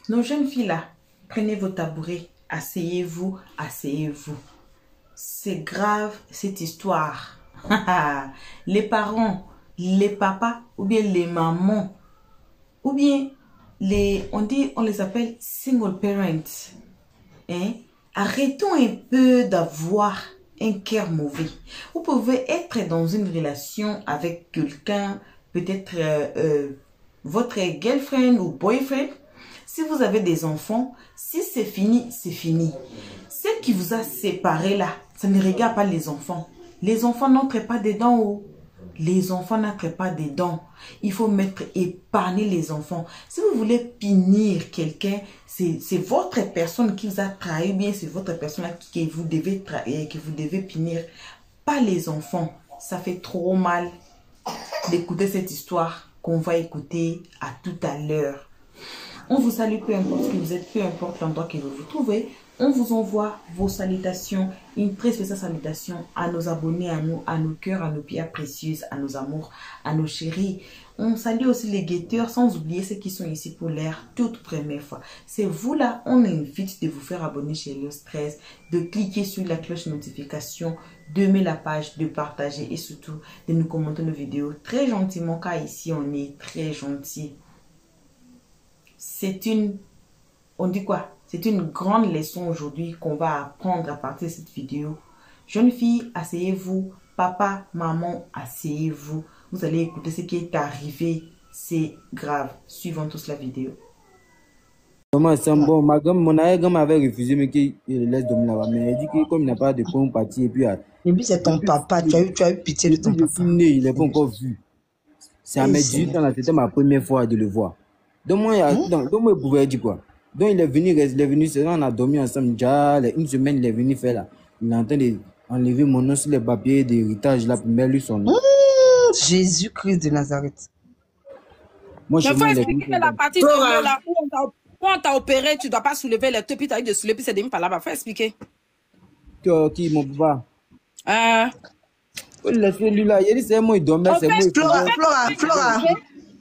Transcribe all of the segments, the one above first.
Nos jeunes filles là, prenez vos tabourets, asseyez-vous, asseyez-vous. C'est grave cette histoire. Les parents, les papas ou bien les mamans ou bien on les appelle single parents. Hein? Arrêtons un peu d'avoir un cœur mauvais. Vous pouvez être dans une relation avec quelqu'un, peut-être votre girlfriend ou boyfriend. Si vous avez des enfants, si c'est fini, c'est fini. Ce qui vous a séparé là, ça ne regarde pas les enfants. Les enfants n'entrent pas dedans. Oh. Les enfants n'entrent pas dedans. Il faut épargner les enfants. Si vous voulez punir quelqu'un, c'est votre personne qui vous a trahi, bien c'est votre personne que vous devez trahir, que vous devez punir, pas les enfants. Ça fait trop mal d'écouter cette histoire qu'on va écouter à tout à l'heure. On vous salue, peu importe ce que vous êtes, peu importe l'endroit que vous vous trouvez. On vous envoie vos salutations, une très spéciale salutation à nos abonnés, à nous, à nos cœurs, à nos pierres précieuses, à nos amours, à nos chéris. On salue aussi les guetteurs, sans oublier ceux qui sont ici pour l'air toute première fois. C'est vous là, on invite de vous faire abonner chez Elios 13, de cliquer sur la cloche notification, d'aimer la page, de partager et surtout de nous commenter nos vidéos très gentiment, car ici on est très gentil. On dit quoi? C'est une grande leçon aujourd'hui qu'on va apprendre à partir de cette vidéo. Jeunes filles, asseyez-vous. Papa, maman, asseyez-vous. Vous allez écouter ce qui est arrivé. C'est grave. Suivons tous la vidéo. Comment c'est bon, mon gomme avait refusé mais qu'il laisse dormir là-bas. Mais il dit que comme il n'a pas de point parti et puis... Et puis c'est ton papa, tu as eu pitié de ton papa. Il n'est pas encore vu. C'est à mes 18 ans, c'était ma première fois de le voir. Donc moi, il pouvait dire quoi? Donc il est venu, on a dormi ensemble. Déjà, une semaine, il est venu faire là. Il est en train d'enlever mon nom sur les papiers d'héritage là pour mettre lui son nom. Jésus-Christ de Nazareth. Moi, je vais expliquer la partie de là où on t'a opéré, tu ne dois pas soulever les deux, puis tu as eu de soulever, puis c'est demi par là-bas. Faut expliquer. Qui, mon papa? Laissez-lui là. Il dit c'est moi, il dormait, c'est moi.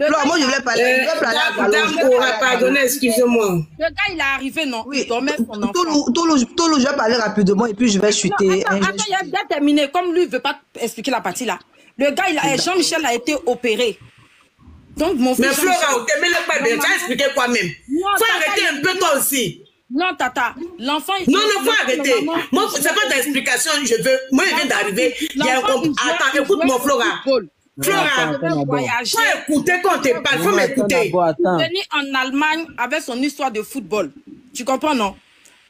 Flora, moi je voulais parler. Pardonnez, excusez-moi. Le gars, il est arrivé, non? Oui, il dormait son enfant. Tolo, je vais parler rapidement et puis je vais chuter. Attends, il a bien terminé. Comme lui, il ne veut pas expliquer la partie là. Le gars, Jean-Michel a été opéré. Donc, mon fils. Mais Flora, tu ne pas bien. Tu as expliqué quoi même? Il faut arrêter un peu toi aussi. Non, tata, l'enfant... Non, faut arrêter. Moi, c'est pas d'explication, je veux. Moi, il vient d'arriver. Attends, écoute-moi, Flora. Flora, faut écouter quand tu parles, faut m'écouter. Il est venu en Allemagne avec son histoire de football. Tu comprends, non?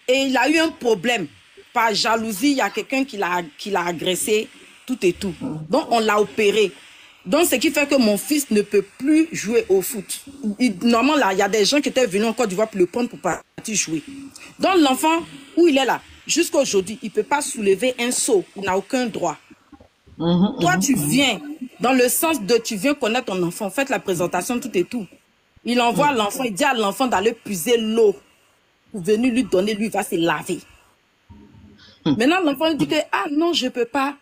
Et il a eu un problème. Par jalousie, il y a quelqu'un qui l'a agressé, tout et tout. Donc, on l'a opéré. Donc, ce qui fait que mon fils ne peut plus jouer au foot. Normalement, là, il y a des gens qui étaient venus en Côte d'Ivoire pour le prendre pour partir jouer. Donc, l'enfant, où il est là, jusqu'à aujourd'hui, il ne peut pas soulever un seau. Il n'a aucun droit. Toi, tu viens dans le sens de tu viens connaître ton enfant. Faites la présentation, tout et tout. Il envoie l'enfant, il dit à l'enfant d'aller puiser l'eau pour venir lui donner, lui, il va se laver. Maintenant, l'enfant dit que, ah non, je ne peux pas.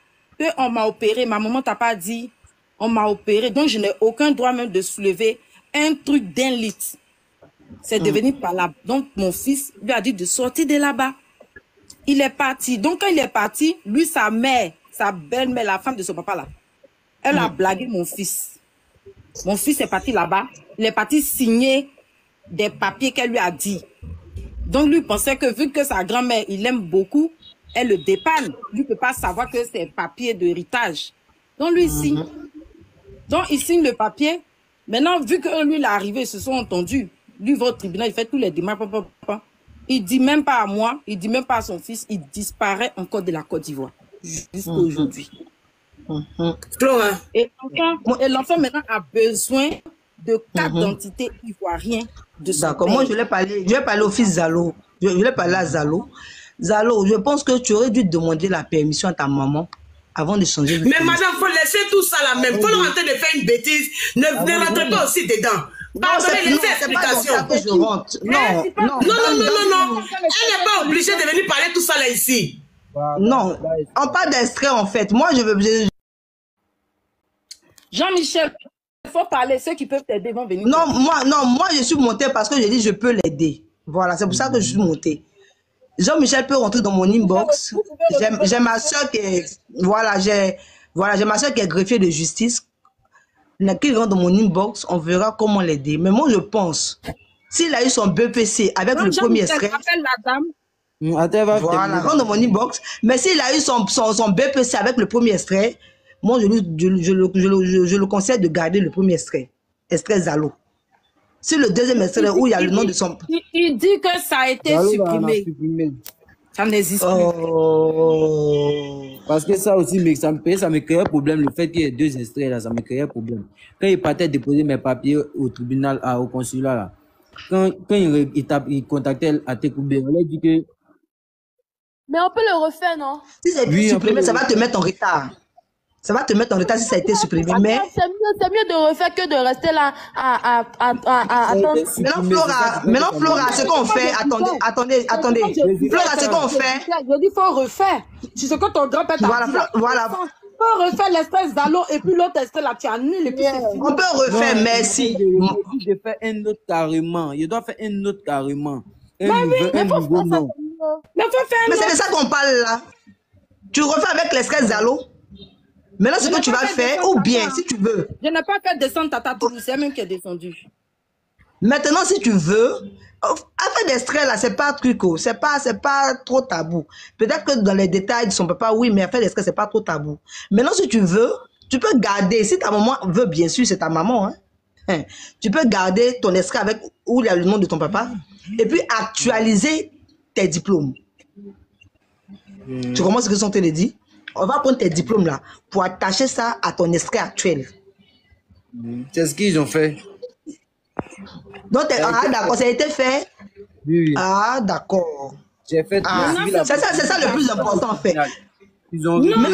On m'a opéré, ma maman t'a pas dit. On m'a opéré, donc je n'ai aucun droit même de soulever un truc d'1 litre. C'est devenu par là. Donc mon fils lui a dit de sortir de là-bas. Il est parti. Donc quand il est parti, lui, sa mère, sa belle-mère, la femme de son papa là, elle a blagué mon fils. Mon fils est parti là-bas. Il est parti signer des papiers qu'elle lui a dit. Donc lui pensait que vu que sa grand-mère, il l'aime beaucoup, elle le dépanne. Lui ne peut pas savoir que c'est un papier d'héritage. Donc lui, il signe. Donc, il signe le papier. Maintenant, vu que lui, il est arrivé, ils se sont entendus. Lui, va au tribunal, il fait tous les démarches. Il dit même pas à moi, il dit même pas à son fils, il disparaît encore de la Côte d'Ivoire. Jusqu'à aujourd'hui. Et l'enfant, maintenant, a besoin de carte d'identité ivoirien de son D'accord, père. moi, je vais parler au fils Zalo. Je vais parler à Zalo. Zalo, je pense que tu aurais dû demander la permission à ta maman avant de changer de Mais madame, il faut laisser tout ça là même. Il faut leur en train de faire une bêtise. Ne rentrez pas aussi dedans. Pardonnez, laissez explication. Non. Elle n'est pas obligée de venir parler tout ça là ici. Non, on parle d'extrait en fait. Moi, je veux... Jean-Michel, faut parler. Ceux qui peuvent t'aider vont venir. Non, moi, je suis montée parce que j'ai dit je peux l'aider. Voilà, c'est pour ça que je suis montée. Jean-Michel peut rentrer dans mon inbox. J'ai ma soeur qui est, j'ai ma soeur qui est greffier de justice. Qui rentre dans mon inbox, on verra comment l'aider. Mais moi, je pense, s'il a eu son BPC avec le premier extrait, voilà, rentre dans mon inbox. Mais s'il a eu son BPC avec le premier extrait, moi, je le conseille de garder le premier extrait Zalo. Si le deuxième extrait où il y a le nom de son... Il dit que ça a été supprimé. Ça n'existe plus. Parce que ça aussi, ça me créait problème. Le fait qu'il y ait 2 extraits là, ça me créait problème. Quand il partait déposer mes papiers au tribunal, au consulat là, quand il contactait à Tekoubé, on lui a dit que... Mais on peut le refaire, non? Si ça a été supprimé, ça va te mettre en retard. Ça va te mettre en retard si ça a été supprimé. Mais c'est mieux de refaire que de rester là à attendre. Maintenant, Flora, ce qu'on fait, attendez. Flora, ce qu'on fait. Je dis, faut refaire. C'est ce que ton grand-père t'a dit. Voilà. Faut refaire l'extrait Zalo et puis l'autre extrait là, tu annules et puis c'est fini. On peut refaire, merci. Je fais un autre carrément. Je dois faire un autre carrément. Mais c'est de ça qu'on parle là. Tu refais avec l'extrait Zalo. Maintenant, ce que tu vas faire, ou bien, si tu veux. Je n'ai pas fait descendre Tata Tourou, c'est même qui est descendu. Maintenant, si tu veux, affaire d'extrait là, c'est pas un truc, c'est pas trop tabou. Peut-être que dans les détails de son papa, oui, mais affaire d'extrait, c'est pas trop tabou. Maintenant, si tu veux, tu peux garder, si ta maman veut, bien sûr, c'est ta maman, hein. Tu peux garder ton extrait avec, où il y a le nom de ton papa, et puis actualiser tes diplômes. Tu comprends ce que sont te dit? On va prendre tes diplômes là pour attacher ça à ton extrait actuel. C'est ce qu'ils ont fait. Donc, d'accord, ça a été fait. Oui. Ah, d'accord. J'ai fait. C'est ça le plus important en fait. Même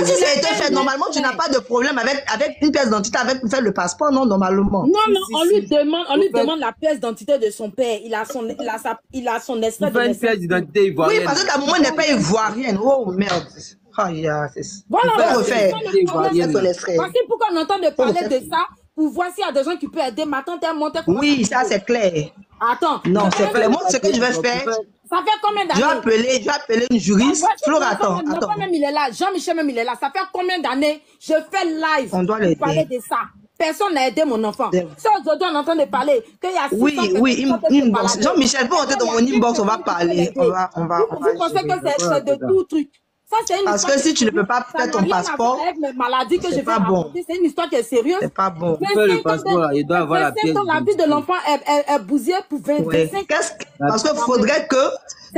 si ça a été fait, normalement, tu n'as pas de problème avec une pièce d'identité, avec faire le passeport, non, normalement. Non, on lui demande la pièce d'identité de son père. Il a son extrait de une pièce d'identité ivoirienne. Oui, parce que ta maman n'est pas ivoirienne. Oh, merde. Voilà, on refaire. Parce que pourquoi on entend parler de ça, pour voir s'il y a des gens qui peuvent aider. Ma tante est montée. Oui, ça c'est clair. Attends. Non, c'est clair. Moi, ce que je vais faire. Ça fait combien d'années? Je vais appeler une juriste. Flora, attends. Même il est là. Jean-Michel même il est là. Ça fait combien d'années? Je fais live. On doit pour parler de ça. Personne n'a aidé mon enfant. Ça, aujourd'hui, on entend de parler. Qu'il y a oui, inbox. Jean-Michel, pour rentrer dans mon inbox, on va parler. On va. Vous pensez que c'est de tout truc? Parce que si tu ne peux pas faire ton passeport, c'est pas bon. C'est une histoire qui est sérieuse. C'est pas bon. Le passeport, il doit avoir la pièce. La vie de l'enfant est bousillée pour 25 ans. Parce qu'il faudrait que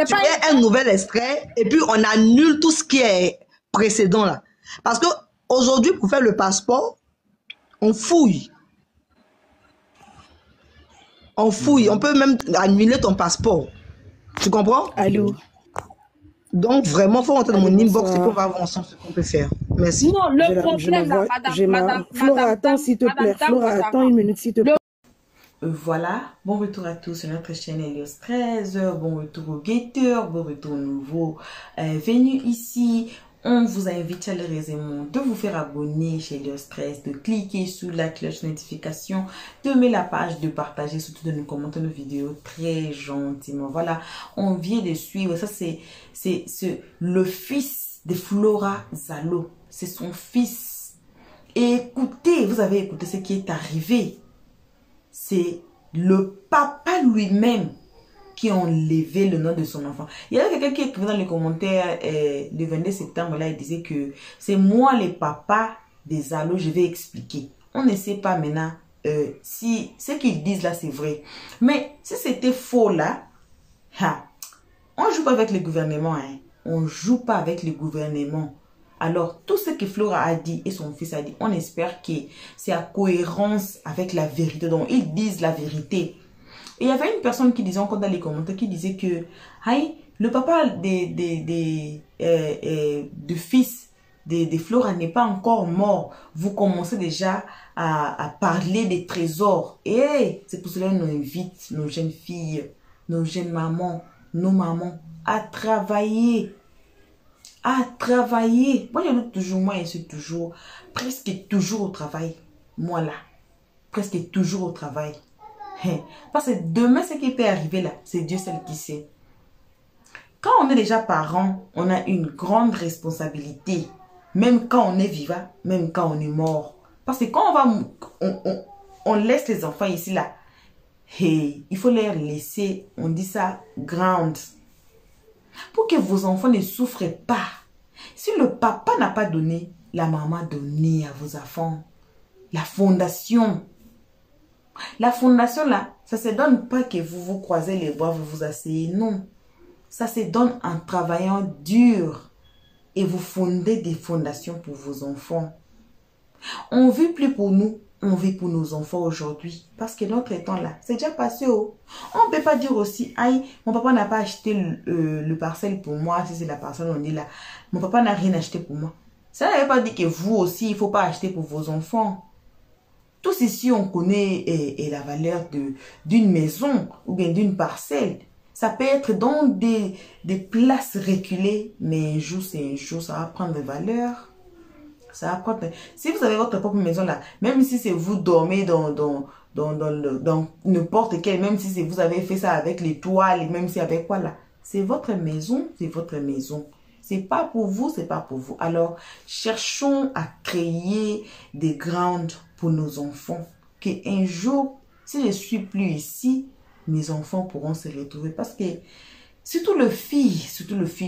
tu aies un nouvel extrait et puis on annule tout ce qui est précédent là. Parce que aujourd'hui, pour faire le passeport, on fouille. On fouille. On peut même annuler ton passeport. Tu comprends? Allô? Donc, vraiment, il faut rentrer dans mon inbox et qu'on va voir ensemble ce qu'on peut faire. Merci. Non, le problème, là, madame. Flora, attends, s'il te plaît. Flora, attends une minute, s'il te plaît. Voilà, bon retour à tous sur notre chaîne Helios 13. Bon retour aux guetteurs, bon retour aux nouveaux venus ici. On vous invite chaleureusement de vous faire abonner chez Helios 13, de cliquer sur la cloche notification, d'aimer la page, de partager, surtout de nous commenter nos vidéos très gentiment. Voilà, on vient de suivre. Ça, c'est le fils de Flora Zalo. C'est son fils. Et écoutez, vous avez écouté ce qui est arrivé. C'est le papa lui-même qui ont enlevé le nom de son enfant. Il y avait quelqu'un qui écrivait dans les commentaires le 22 septembre, là, il disait que c'est moi le papa des Zalo, je vais expliquer. On ne sait pas maintenant si ce qu'ils disent là c'est vrai. Mais si c'était faux là, on joue pas avec le gouvernement. Hein. On joue pas avec le gouvernement. Alors, tout ce que Flora a dit et son fils a dit, on espère que c'est à cohérence avec la vérité. Donc, ils disent la vérité. Et il y avait une personne qui disait encore dans les commentaires, qui disait que le papa du fils de Flora n'est pas encore mort. Vous commencez déjà à parler des trésors. Et c'est pour cela qu'on invite nos jeunes filles, nos jeunes mamans, nos mamans à travailler. Moi, je suis toujours presque toujours au travail. Moi là. presque toujours au travail. Parce que demain, ce qui peut arriver là, c'est Dieu seul qui sait. Quand on est déjà parent, on a une grande responsabilité. Même quand on est vivant, même quand on est mort. Parce que quand on laisse les enfants ici là, il faut les laisser, on dit ça, ground. Pour que vos enfants ne souffrent pas. Si le papa n'a pas donné, la maman a donné à vos enfants. La fondation. La fondation là, ça ne se donne pas que vous vous croisez les bras, vous vous asseyez. Non. Ça se donne en travaillant dur. Et vous fondez des fondations pour vos enfants. On ne vit plus pour nous, on vit pour nos enfants aujourd'hui. Parce que notre temps là, c'est déjà passé. Oh. On ne peut pas dire aussi, aïe, mon papa n'a pas acheté le parcelle pour moi. Si c'est la parcelle, on dit là. Mon papa n'a rien acheté pour moi. Ça ne veut pas dire que vous aussi, il ne faut pas acheter pour vos enfants. Tous ici, on connaît la valeur d'une maison ou bien d'une parcelle. Ça peut être dans des places reculées, mais un jour, c'est un jour, ça va prendre de valeur. Ça va prendre... Si vous avez votre propre maison là, même si c'est vous dormez dans n'importe quel, même si vous avez fait ça avec les toiles, même si avec quoi là, c'est votre maison, c'est votre maison. C'est pas pour vous, c'est pas pour vous. Alors, cherchons à créer des grounds pour nos enfants. Qu'un jour, si je ne suis plus ici, mes enfants pourront se retrouver. Parce que, surtout le filles,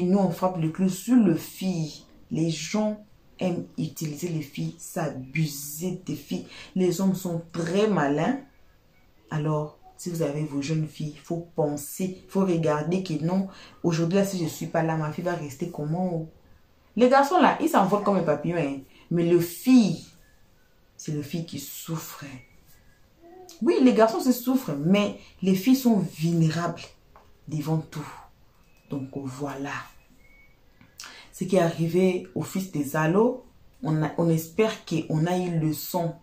nous on frappe le clou sur le filles. Les gens aiment utiliser les filles, s'abuser des filles. Les hommes sont très malins. Alors, si vous avez vos jeunes filles, il faut penser, il faut regarder que non, aujourd'hui, si je ne suis pas là, ma fille va rester comment? Les garçons là, ils s'envolent comme un papillon. Hein. Mais le fille, c'est le fille qui souffre. Oui, les garçons se souffrent, mais les filles sont vulnérables devant tout. Donc voilà. Ce qui est arrivé au fils des Zalo, on espère qu'on a eu leçon.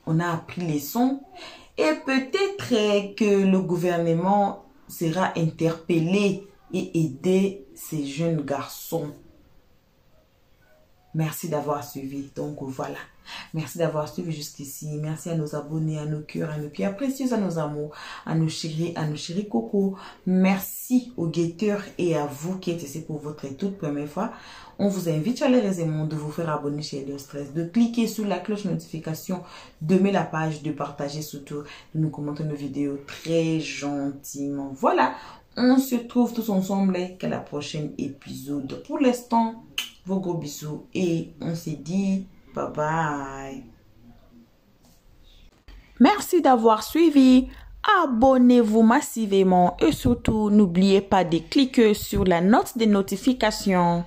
On a appris leçon. Et peut-être que le gouvernement sera interpellé et aider ces jeunes garçons. Merci d'avoir suivi. Donc voilà. Merci d'avoir suivi jusqu'ici. Merci à nos abonnés, à nos cœurs, à nos pierres précieuses, à nos amours, à nos chéris coco. Merci aux guetteurs et à vous qui êtes ici pour votre toute première fois. On vous invite chaleureusement de vous faire abonner chez Elder Stress, de cliquer sur la cloche notification, d'aimer la page, de partager surtout, de nous commenter nos vidéos très gentiment. Voilà, on se trouve tous ensemble qu'à la prochaine épisode. Pour l'instant, vos gros bisous et on se dit bye bye. Merci d'avoir suivi. Abonnez-vous massivement et surtout n'oubliez pas de cliquer sur la note de notification.